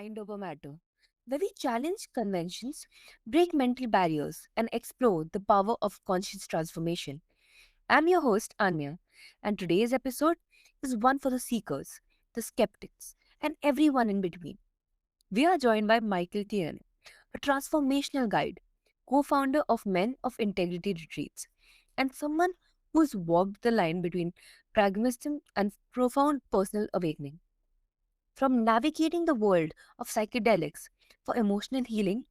Mind Over Matter, where we challenge conventions, break mental barriers, and explore the power of conscious transformation. I'm your host, Anya, and today's episode is one for the seekers, the skeptics, and everyone in between. We are joined by Michael Tierno, a transformational guide, co founder of Men of Integrity Retreats, and someone who's walked the line between pragmatism and profound personal awakening. From navigating the world of psychedelics for emotional healing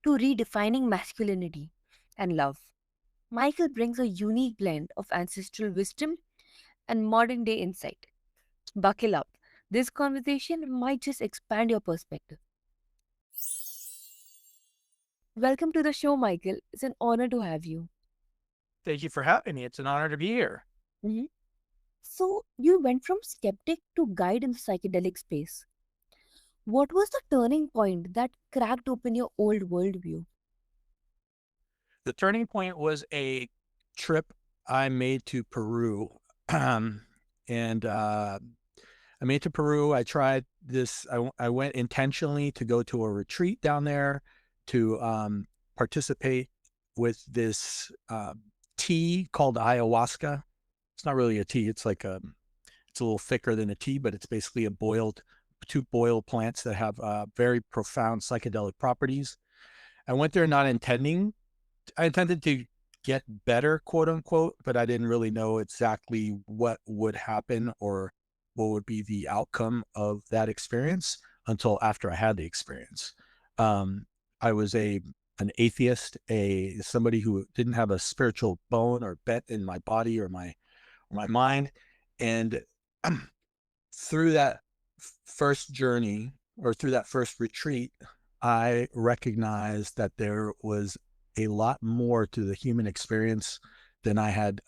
to redefining masculinity and love, Michael brings a unique blend of ancestral wisdom and modern day insight. Buckle up. This conversation might just expand your perspective. Welcome to the show, Michael. It's an honor to have you. Thank you for having me. It's an honor to be here. Mhm. So, you went from skeptic to guide in the psychedelic space. What was the turning point that cracked open your old worldview? The turning point was a trip I made to Peru. And I made to Peru. I tried this. I went intentionally to go to a retreat down there to participate with this tea called ayahuasca. It's not really a tea. It's a little thicker than a tea, but it's basically two boiled plants that have very profound psychedelic properties. I went there not intending, I intended to get better, quote unquote, but I didn't really know exactly what would happen or what would be the outcome of that experience until after I had the experience. Um, I was an atheist, somebody who didn't have a spiritual bone or bent in my body or my mind, and through that first journey or through that first retreat, I recognized that there was a lot more to the human experience than I had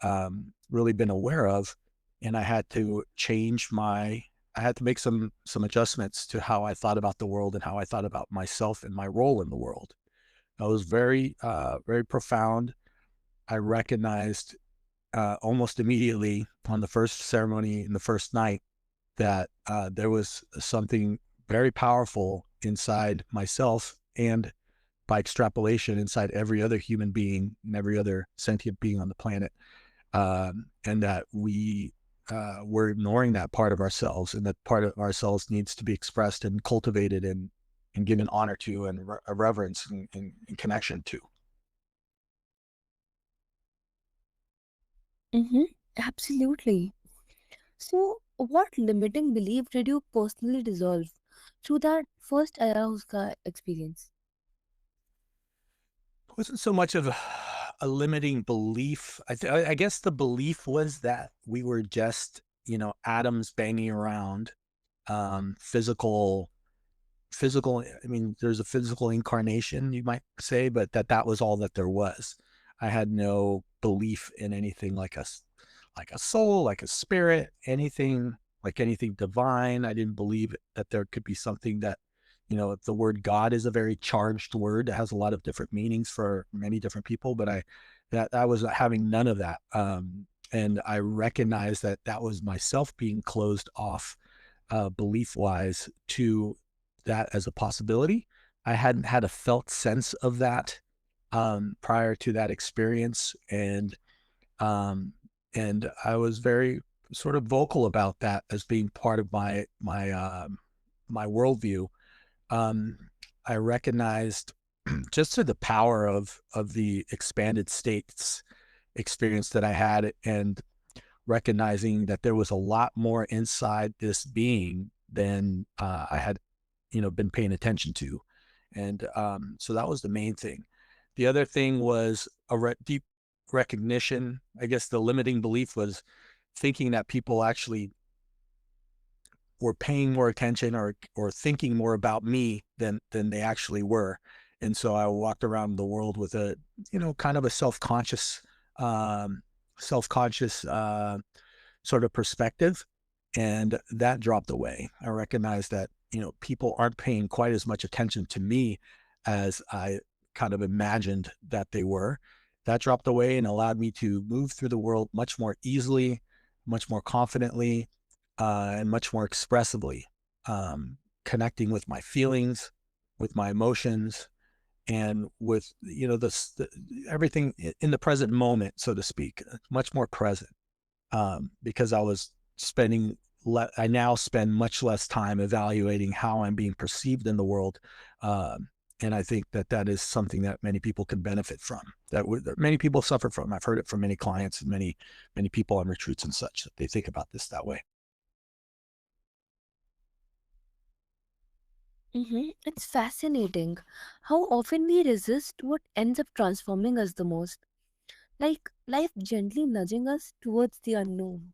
really been aware of. And I had to I had to make some adjustments to how I thought about the world and how I thought about myself and my role in the world. That was very profound. I recognized almost immediately on the first ceremony in the first night that there was something very powerful inside myself and by extrapolation inside every other human being and every other sentient being on the planet, and that we're ignoring that part of ourselves, and that part of ourselves needs to be expressed and cultivated and given honor to and a reverence and connection to. Mm-hmm. Absolutely. So, what limiting belief did you personally dissolve through that first ayahuasca experience? It wasn't so much of a limiting belief. I guess the belief was that we were just, atoms banging around, physical physical. I mean, there's a physical incarnation, you might say, but that was all that there was. I had no belief in anything like a soul, like a spirit, anything divine. I didn't believe that there could be something that, the word God is a very charged word. It has a lot of different meanings for many different people, but I was having none of that. And I recognized that that was myself being closed off, belief wise, to that as a possibility. I hadn't had a felt sense of that prior to that experience, um, and I was very sort of vocal about that as being part of my worldview. Um, I recognized just through the power of the expanded states experience that I had, and recognizing that there was a lot more inside this being than I had, been paying attention to. And so that was the main thing. The other thing was deep recognition. I guess the limiting belief was thinking that people actually were paying more attention or thinking more about me than they actually were. And so I walked around the world with a, kind of a um, self-conscious sort of perspective, and that dropped away. I recognized that, people aren't paying quite as much attention to me as I kind of imagined that they were. That dropped away and allowed me to move through the world much more easily, much more confidently, and much more expressively, because connecting with my feelings, with my emotions, and with everything in the present moment, so to speak, much more present, because I was spending. I now spend much less time evaluating how I'm being perceived in the world, um, and I think that that is something that many people can benefit from. That many people suffer from. I've heard it from many clients and many people on retreats and such. That they think about this that way. It's fascinating how often we resist what ends up transforming us the most, like life gently nudging us towards the unknown.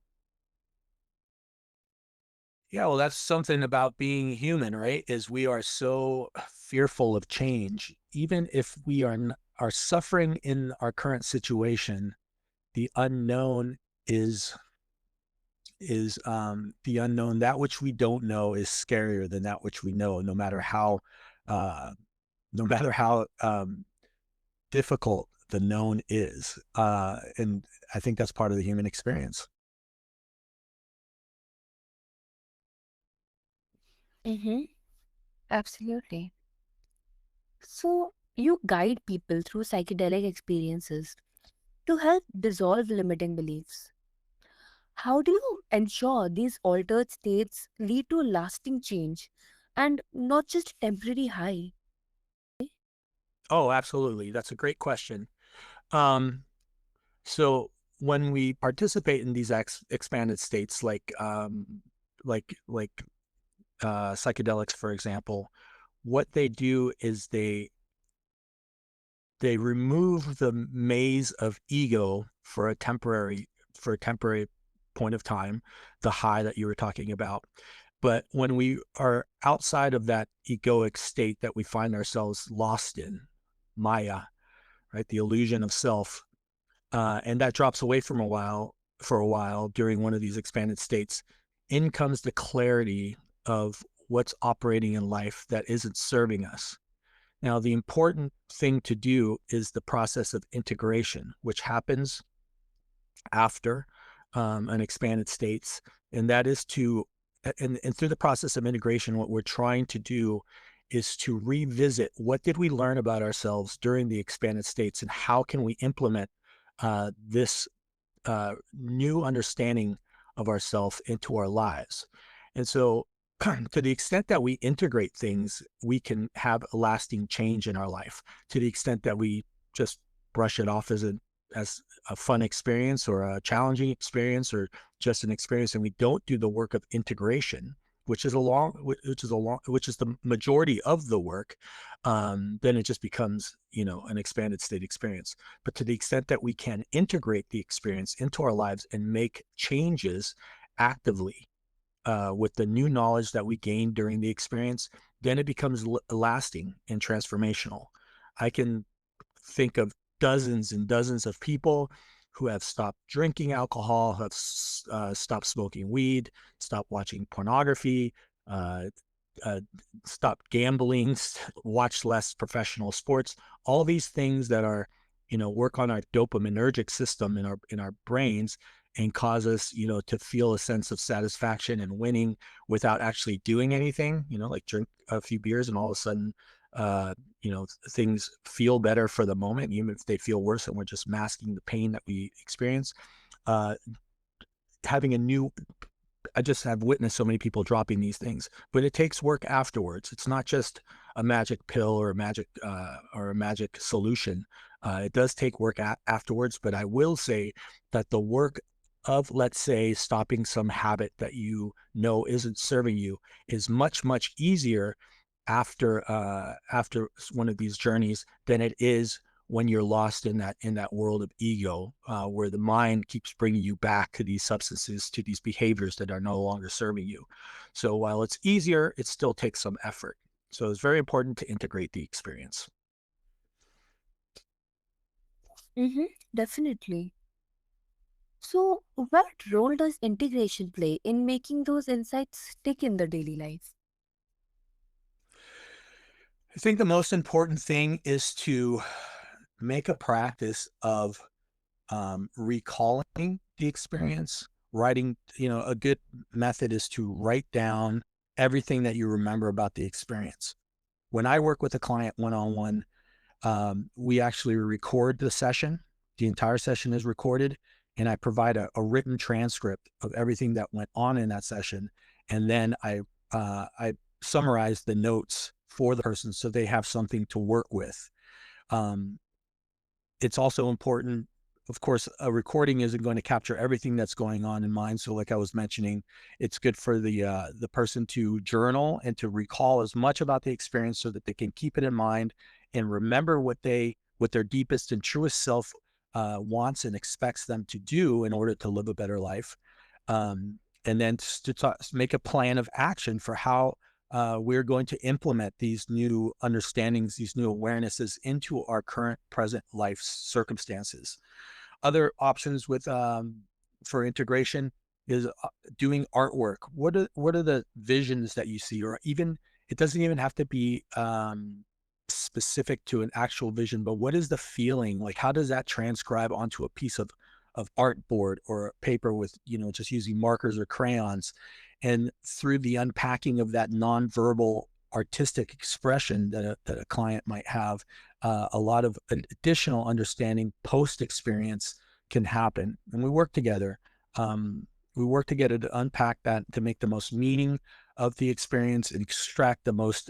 Yeah, well, that's something about being human, right? Is we are so fearful of change. Even if we are suffering in our current situation, the unknown is the unknown. That which we don't know is scarier than that which we know, uh, no matter how difficult the known is. And I think that's part of the human experience. Mm-hmm. Absolutely. So, you guide people through psychedelic experiences to help dissolve limiting beliefs. How do you ensure these altered states lead to lasting change and not just temporary high? Oh, absolutely. That's a great question. Um, So when we participate in these expanded states, like psychedelics, for example, what they do is they remove the maze of ego for a temporary point of time, the high that you were talking about. But when we are outside of that egoic state that we find ourselves lost in, Maya, right, the illusion of self, and that drops away for a while during one of these expanded states, in comes the clarity of what's operating in life that isn't serving us. Now, the important thing to do is the process of integration, which happens after an expanded states, and that is to and through the process of integration, what we're trying to do is to revisit what did we learn about ourselves during the expanded states, and how can we implement this new understanding of ourselves into our lives. And so, to the extent that we integrate things, we can have a lasting change in our life. To the extent that we just brush it off as a fun experience or a challenging experience or just an experience, and we don't do the work of integration, which is the majority of the work, then it just becomes an expanded state experience. But to the extent that we can integrate the experience into our lives and make changes actively, with the new knowledge that we gain during the experience, then it becomes lasting and transformational. I can think of dozens and dozens of people who have stopped drinking alcohol, have stopped smoking weed, stopped watching pornography, uh, uh, stopped gambling, watch less professional sports. All these things that are, work on our dopaminergic system in our brains and cause us, to feel a sense of satisfaction and winning without actually doing anything. Like drink a few beers and all of a sudden, uh, things feel better for the moment, even if they feel worse, and we're just masking the pain that we experience. Uh, having a new I just have witnessed so many people dropping these things, but it takes work afterwards. It's not just a magic pill or a magic solution. It does take work afterwards, but I will say that the work of, let's say, stopping some habit that isn't serving you is much easier after one of these journeys than it is when you're lost in that world of ego, where the mind keeps bringing you back to these substances, to these behaviors that are no longer serving you. So while it's easier, it still takes some effort. So it's very important to integrate the experience. Mm-hmm. Definitely. So, what role does integration play in making those insights stick in the daily life? I think the most important thing is to make a practice of recalling the experience. Writing, a good method is to write down everything that you remember about the experience. When I work with a client one-on-one, we actually record the session. The entire session is recorded, and I provide a written transcript of everything that went on in that session. And then I summarize the notes for the person so they have something to work with. Um, it's also important, of course, a recording isn't going to capture everything that's going on in mind. So like I was mentioning, it's good for the person to journal and to recall as much about the experience so that they can keep it in mind and remember what their deepest and truest self wants and expects them to do in order to live a better life. And then make a plan of action for how we're going to implement these new understandings, these new awarenesses into our current present life circumstances. Other options with for integration is doing artwork. What are the visions that you see, or even it doesn't even have to be specific to an actual vision, but what is the feeling like? How does that transcribe onto a piece of artboard or paper with just using markers or crayons? And through the unpacking of that nonverbal artistic expression that a client might have, a lot of additional understanding post experience can happen. And we work together. We work together to unpack that, to make the most meaning of the experience and extract the most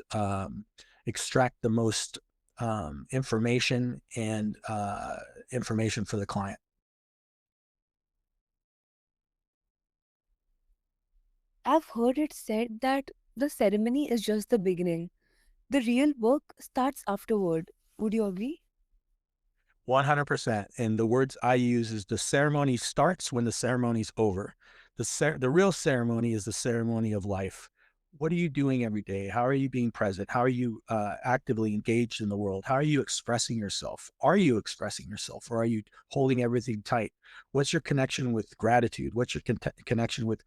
information and information for the client. I've heard it said that the ceremony is just the beginning. The real work starts afterward. Would you agree? 100%. And the words I use is the ceremony starts when the ceremony's over. The real ceremony is the ceremony of life. What are you doing every day? How are you being present? How are you actively engaged in the world? How are you expressing yourself? Are you expressing yourself, or are you holding everything tight? What's your connection with gratitude? What's your connection with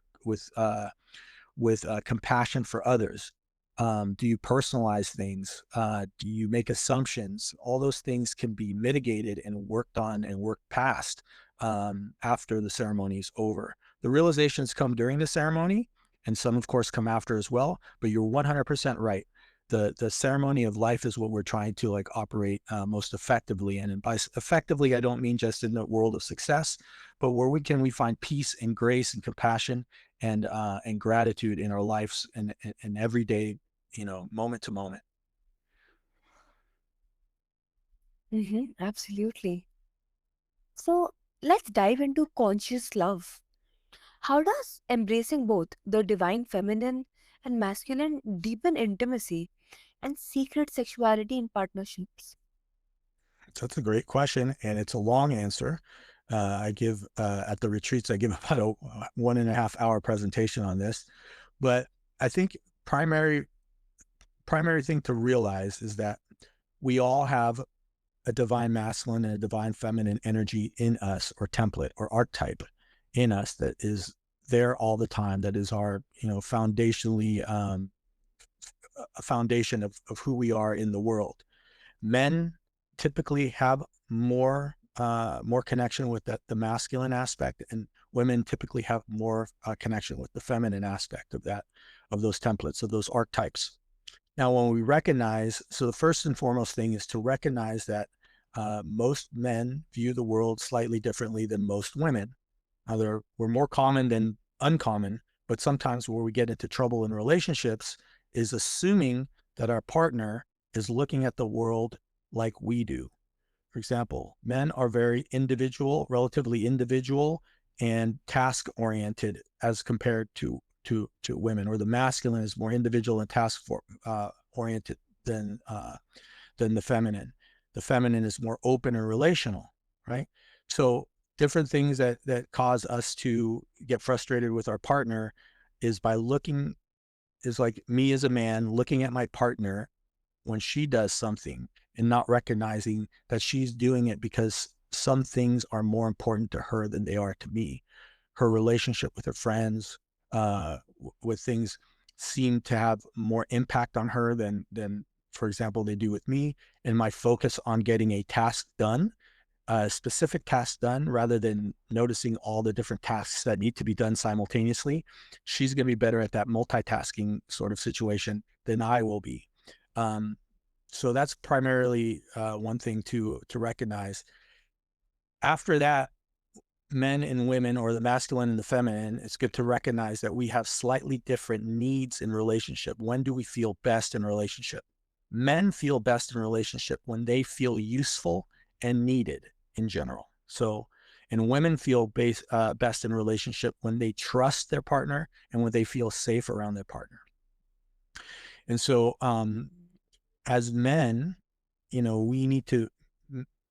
compassion for others? Do you personalize things? Do you make assumptions? All those things can be mitigated and worked on and worked past after the ceremony is over. The realizations come during the ceremony, and some, of course, come after as well. But you're 100% right. The ceremony of life is what we're trying to like operate most effectively. And by effectively, I don't mean just in the world of success, but where we find peace and grace and compassion and gratitude in our lives and everyday, moment to moment. Absolutely. So let's dive into conscious love. How does embracing both the divine feminine and masculine deepen intimacy and secret sexuality in partnerships? That's a great question, and it's a long answer. I give at the retreats, I give about a 1.5 hour presentation on this, but I think primary primary thing to realize is that we all have a divine masculine and a divine feminine energy in us, or template or archetype in us, that is there all the time. That is our, foundationally a foundation of who we are in the world. Men typically have more connection with the masculine aspect, and women typically have more connection with the feminine aspect of those templates, of those archetypes. Now, when we recognize, so the first and foremost thing is to recognize that most men view the world slightly differently than most women. Now, we're more common than uncommon, but sometimes where we get into trouble in relationships is assuming that our partner is looking at the world like we do. For example, men are very individual, relatively individual, and task oriented as compared to women, or the masculine is more individual and task oriented than the feminine. The feminine is more open and relational, right? So different things that cause us to get frustrated with our partner is by looking is like me as a man looking at my partner when she does something and not recognizing that she's doing it because some things are more important to her than they are to me. Her relationship with her friends, with things seem to have more impact on her than, for example, they do with me. And my focus on getting a task done specific tasks done rather than noticing all the different tasks that need to be done simultaneously. She's going to be better at that multitasking sort of situation than I will be. Um, so that's primarily one thing to recognize. After that, men and women, or the masculine and the feminine, it's good to recognize that we have slightly different needs in relationship. When do we feel best in relationship? Men feel best in relationship when they feel useful and needed in general. So, and women feel best in relationship when they trust their partner and when they feel safe around their partner. And so, as men, we need to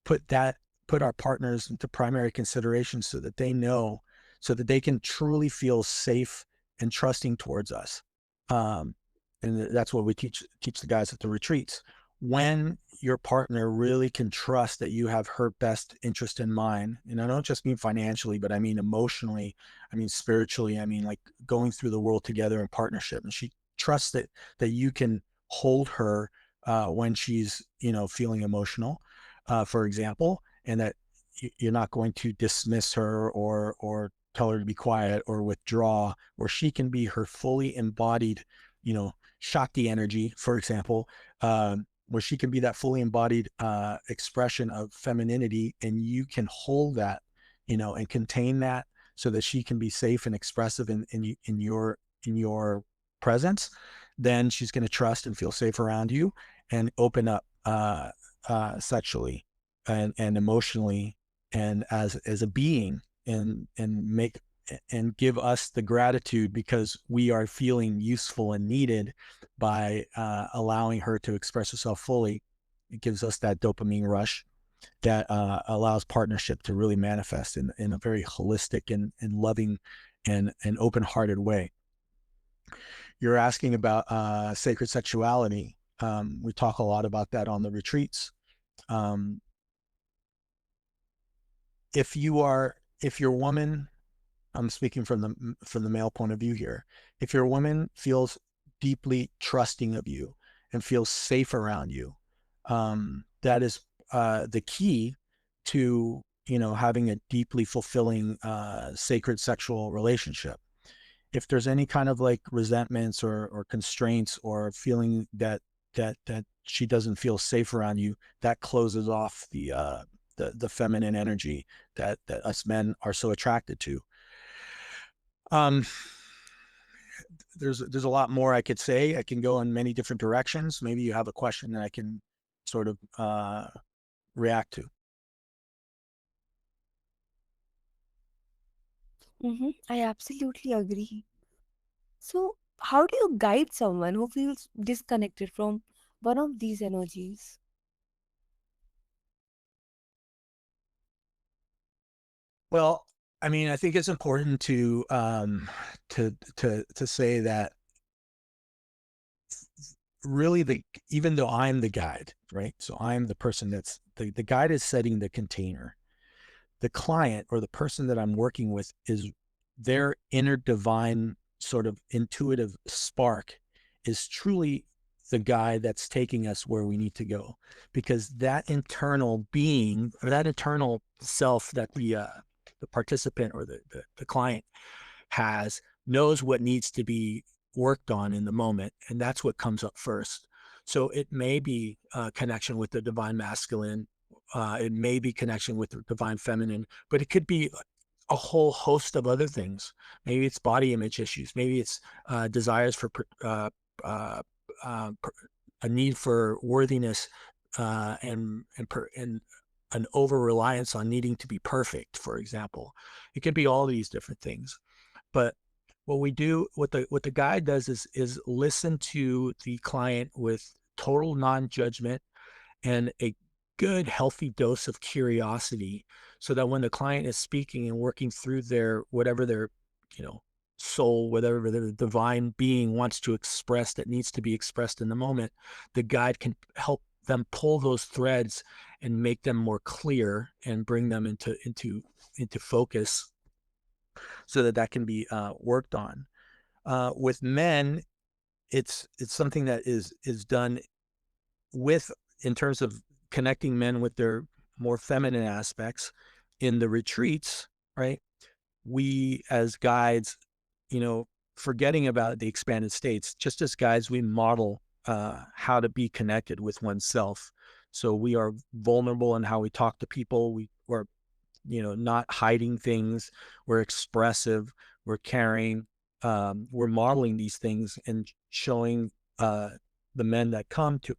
put that put our partners into primary consideration so that they know, so that they can truly feel safe and trusting towards us. Um, and that's what we teach the guys at the retreats. When your partner really can trust that you have her best interest in mind, and I don't just mean financially, but I mean emotionally, I mean spiritually, I mean like going through the world together in partnership, and she trusts that you can hold her when she's feeling emotional, for example, and that you're not going to dismiss her or tell her to be quiet or withdraw, or she can be her fully embodied, Shakti energy, for example, where she can be that fully embodied expression of femininity, and you can hold that, and contain that so that she can be safe and expressive in your presence. Then she's going to trust and feel safe around you and open up sexually and emotionally and as a being, and give us the gratitude because we are feeling useful and needed by allowing her to express herself fully. It gives us that dopamine rush that allows partnership to really manifest in a very holistic and loving and open-hearted way. You're asking about sacred sexuality. We talk a lot about that on the retreats. Um, if your woman, I'm speaking from the male point of view here. If your woman feels deeply trusting of you and feels safe around you, that is the key to having a deeply fulfilling sacred sexual relationship. If there's any kind of like resentments or constraints or feeling that she doesn't feel safe around you, that closes off the feminine energy that us men are so attracted to. Um, there's a lot more I could say. I can go in many different directions. Maybe you have a question that I can sort of react to. I absolutely agree. So, how do you guide someone who feels disconnected from one of these energies? Well, I mean, I think it's important to say that really even though I'm the guide, right? So I'm the person that's the guide is setting the container. The client or the person that I'm working with is their inner divine sort of intuitive spark is truly the guide that's taking us where we need to go, because that internal being or that internal self that the participant or the client has knows what needs to be worked on in the moment, and that's what comes up first. So it may be connection with the divine masculine, it may be connection with the divine feminine, but it could be a whole host of other things. Maybe it's body image issues. Maybe it's desires for uh, a need for worthiness, and an over reliance on needing to be perfect, for example. It could be all these different things. But what the guide does is listen to the client with total non-judgment and a good healthy dose of curiosity, so that when the client is speaking and working through their whatever their you know soul, whatever their divine being wants to express that needs to be expressed in the moment, the guide can help them pull those threads and make them more clear and bring them into focus so that that can be worked on. With men, it's something that is done with in terms of connecting men with their more feminine aspects. In the retreats, right? We as guides, you know, forgetting about the expanded states, just as guides, we model how to be connected with oneself. So we are vulnerable in how we talk to people. We're, not hiding things. We're expressive. We're caring. We're modeling these things and showing uh, the men that come to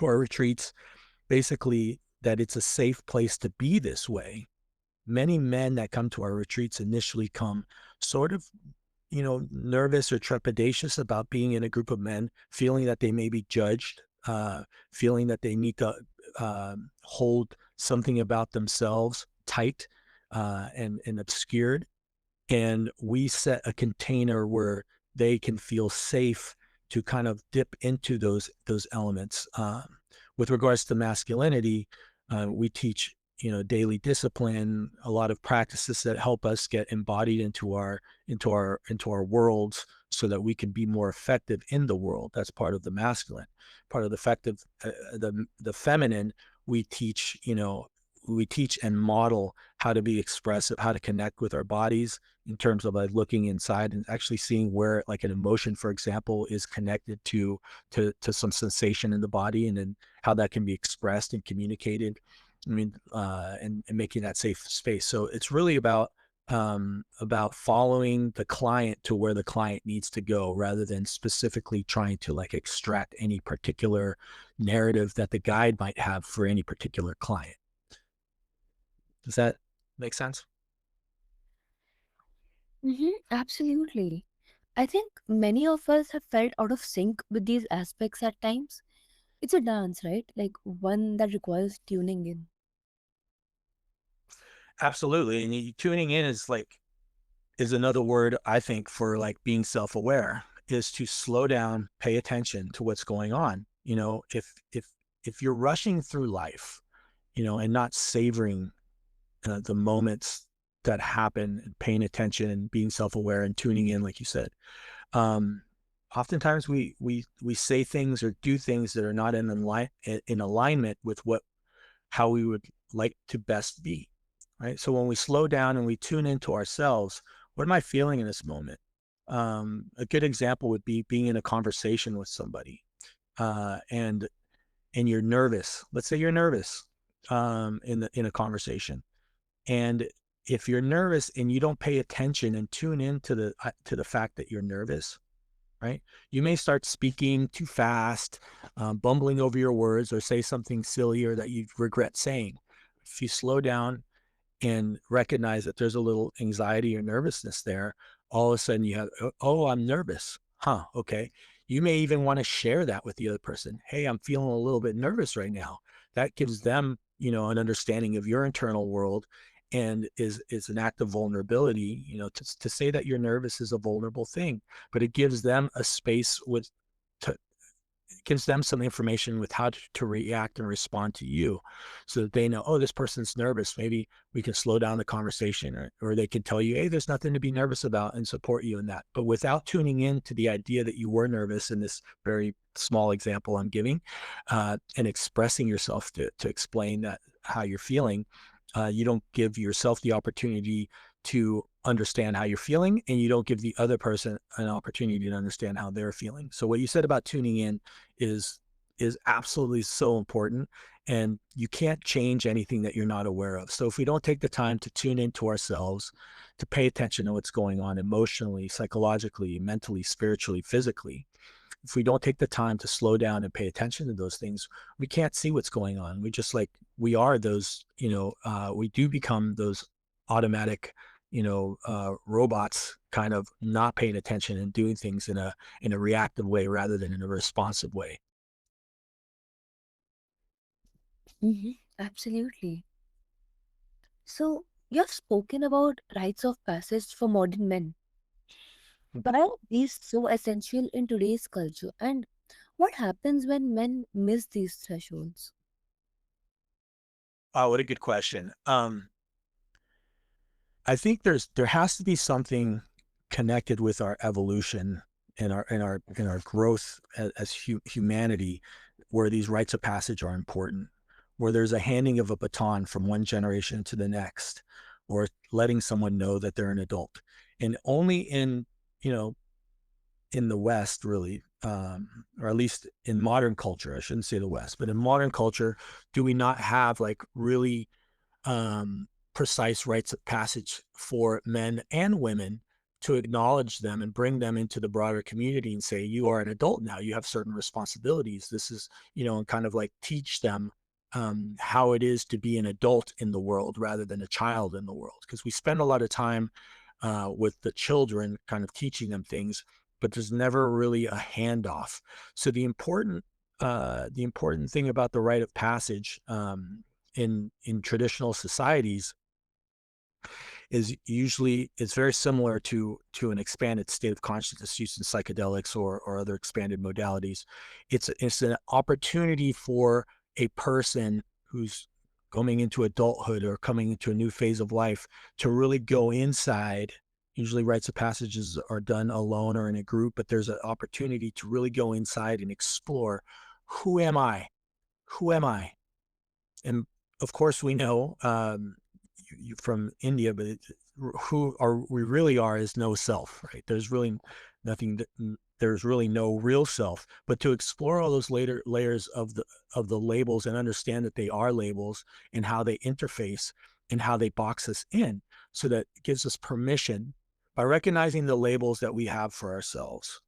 our retreats basically that it's a safe place to be this way. Many men that come to our retreats initially come sort of, nervous or trepidatious about being in a group of men, feeling that they may be judged, feeling that they need to hold something about themselves tight and obscured. And we set a container where they can feel safe to kind of dip into those elements. With regards to masculinity, we teach daily discipline, a lot of practices that help us get embodied into our worlds, so that we can be more effective in the world. That's part of the masculine. Part of the effective, the feminine. We teach we teach and model how to be expressive, how to connect with our bodies, in terms of like looking inside and actually seeing where like an emotion, for example, is connected to some sensation in the body, and then how that can be expressed and communicated. I mean, and making that safe space. So it's really about following the client to where the client needs to go, rather than specifically trying to like extract any particular narrative that the guide might have for any particular client. Does that make sense? Absolutely. I think many of us have felt out of sync with these aspects at times. It's a dance, right? Like one that requires tuning in. Absolutely. And tuning in is another word, I think, for like being self-aware, is to slow down, pay attention to what's going on. If you're rushing through life, and not savoring the moments that happen, and paying attention and being self-aware and tuning in, like you said, um, oftentimes we say things or do things that are not in alignment with how we would like to best be, right? So when we slow down and we tune into ourselves, what am I feeling in this moment? A good example would be being in a conversation with somebody, and you're nervous. Let's say you're nervous in a conversation, and if you're nervous and you don't pay attention and tune in to the fact that you're nervous, right? You may start speaking too fast, bumbling over your words, or say something silly or that you regret saying. If you slow down and recognize that there's a little anxiety or nervousness there, all of a sudden you have, oh, I'm nervous. Huh. Okay. You may even want to share that with the other person. Hey, I'm feeling a little bit nervous right now. That gives them, an understanding of your internal world, and is an act of vulnerability. To say that you're nervous is a vulnerable thing, but it gives them a space to gives them some information with how to react and respond to you, so that they know, oh, this person's nervous. Maybe we can slow down the conversation, or they can tell you, hey, there's nothing to be nervous about, and support you in that. But without tuning in to the idea that you were nervous in this very small example I'm giving, and expressing yourself to explain that how you're feeling, you don't give yourself the opportunity to understand how you're feeling, and you don't give the other person an opportunity to understand how they're feeling. So what you said about tuning in is is absolutely so important, and you can't change anything that you're not aware of. So if we don't take the time to tune into ourselves, to pay attention to what's going on emotionally, psychologically, mentally, spiritually, physically, if we don't take the time to slow down and pay attention to those things, we can't see what's going on. We just like we are those, we do become those automatic, robots, kind of not paying attention and doing things in a reactive way rather than in a responsive way. Absolutely. So, you have spoken about rites of passage for modern men. Why are these so essential in today's culture? And what happens when men miss these thresholds? Oh, what a good question. I think there has to be something connected with our evolution and our growth as humanity, where these rites of passage are important. where there's a handing of a baton from one generation to the next, or letting someone know that they're an adult. And only in, you know, in the West, really, or at least in modern culture, I shouldn't say the West, but in modern culture, do we not have like really precise rites of passage for men and women to acknowledge them and bring them into the broader community and say, you are an adult now, you have certain responsibilities. This is, and kind of like teach them how it is to be an adult in the world rather than a child in the world. Because we spend a lot of time with the children, kind of teaching them things, but there's never really a handoff. So the important thing about the rite of passage in traditional societies is usually it's very similar to an expanded state of consciousness used in psychedelics or other expanded modalities. It's an opportunity for a person who's coming into adulthood or coming into a new phase of life to really go inside. Usually rites of passages are done alone or in a group, but there's an opportunity to really go inside and explore, who am I? Who am I? And of course, we know you from India, but who are we really are is no self, right? There's really nothing. There's really no real self. But to explore all those later layers of the labels and understand that they are labels and how they interface and how they box us in, so that it gives us permission by recognizing the labels that we have for ourselves.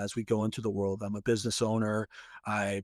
As we go into the world, I'm a business owner. I'm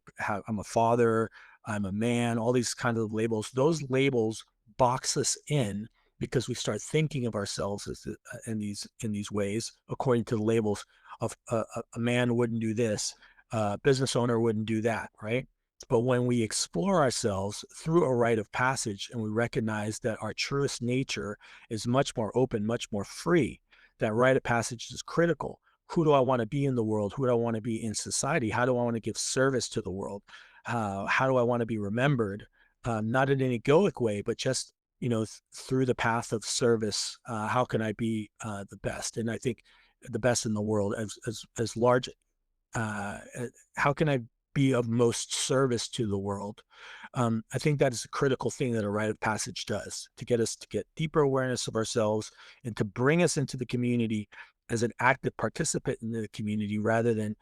a father. I'm a man, all these kind of labels. Those labels box us in because we start thinking of ourselves in these ways according to the labels of a man wouldn't do this, a business owner wouldn't do that, right? But when we explore ourselves through a rite of passage and we recognize that our truest nature is much more open, much more free, that rite of passage is critical. Who do I want to be in the world? Who do I want to be in society? How do I want to give service to the world? How do I want to be remembered? Not in an egoic way, but just through the path of service. How can I be the best? And I think the best in the world, as large. How can I be of most service to the world? I think that is a critical thing that a rite of passage does to get us to get deeper awareness of ourselves and to bring us into the community as an active participant in the community, rather than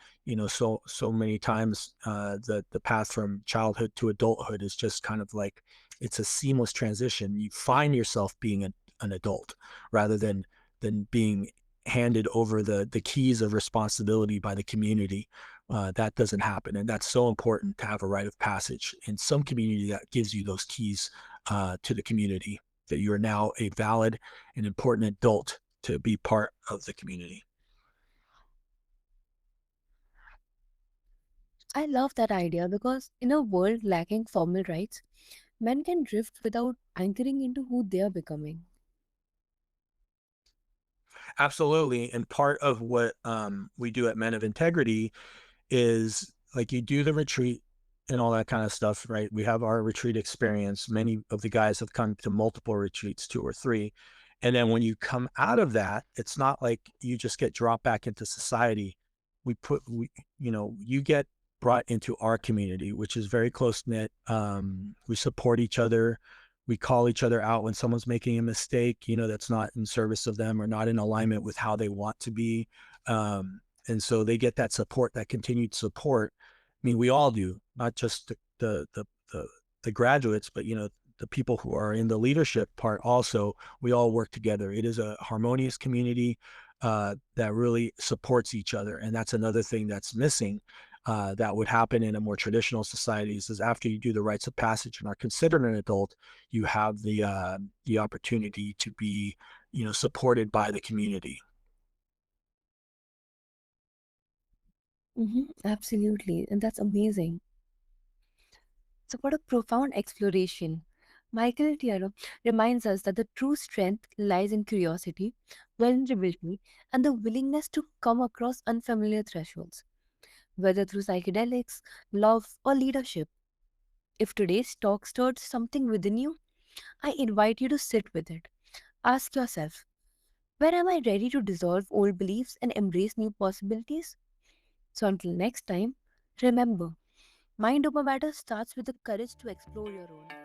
so many times the path from childhood to adulthood is just kind of like it's a seamless transition. You find yourself being an adult rather than being handed over the keys of responsibility by the community. That doesn't happen, and that's so important to have a rite of passage in some community that gives you those keys to the community, that you are now a valid and important adult to be part of the community. I love that idea because in a world lacking formal rites, men can drift without anchoring into who they are becoming. Absolutely, and part of what we do at Men of Integrity is like you do the retreat and all that kind of stuff, right? We have our retreat experience. Many of the guys have come to multiple retreats, two or three. And then when you come out of that, it's not like you just get dropped back into society. You get brought into our community, which is very close knit. We support each other. We call each other out when someone's making a mistake, that's not in service of them or not in alignment with how they want to be. And so they get that support, that continued support. I mean, we all do, not just the graduates, but the people who are in the leadership part also. We all work together. It is a harmonious community that really supports each other, and that's another thing that's missing. That would happen in a more traditional societies is after you do the rites of passage and are considered an adult, you have the opportunity to be supported by the community. Absolutely, and that's amazing. So, what a profound exploration. Michael Tierno reminds us that the true strength lies in curiosity, vulnerability, and the willingness to come across unfamiliar thresholds, whether through psychedelics, love, or leadership. If today's talk stirred something within you, I invite you to sit with it. Ask yourself, where am I ready to dissolve old beliefs and embrace new possibilities? So, until next time, remember, Mind over matter starts with the courage to explore your own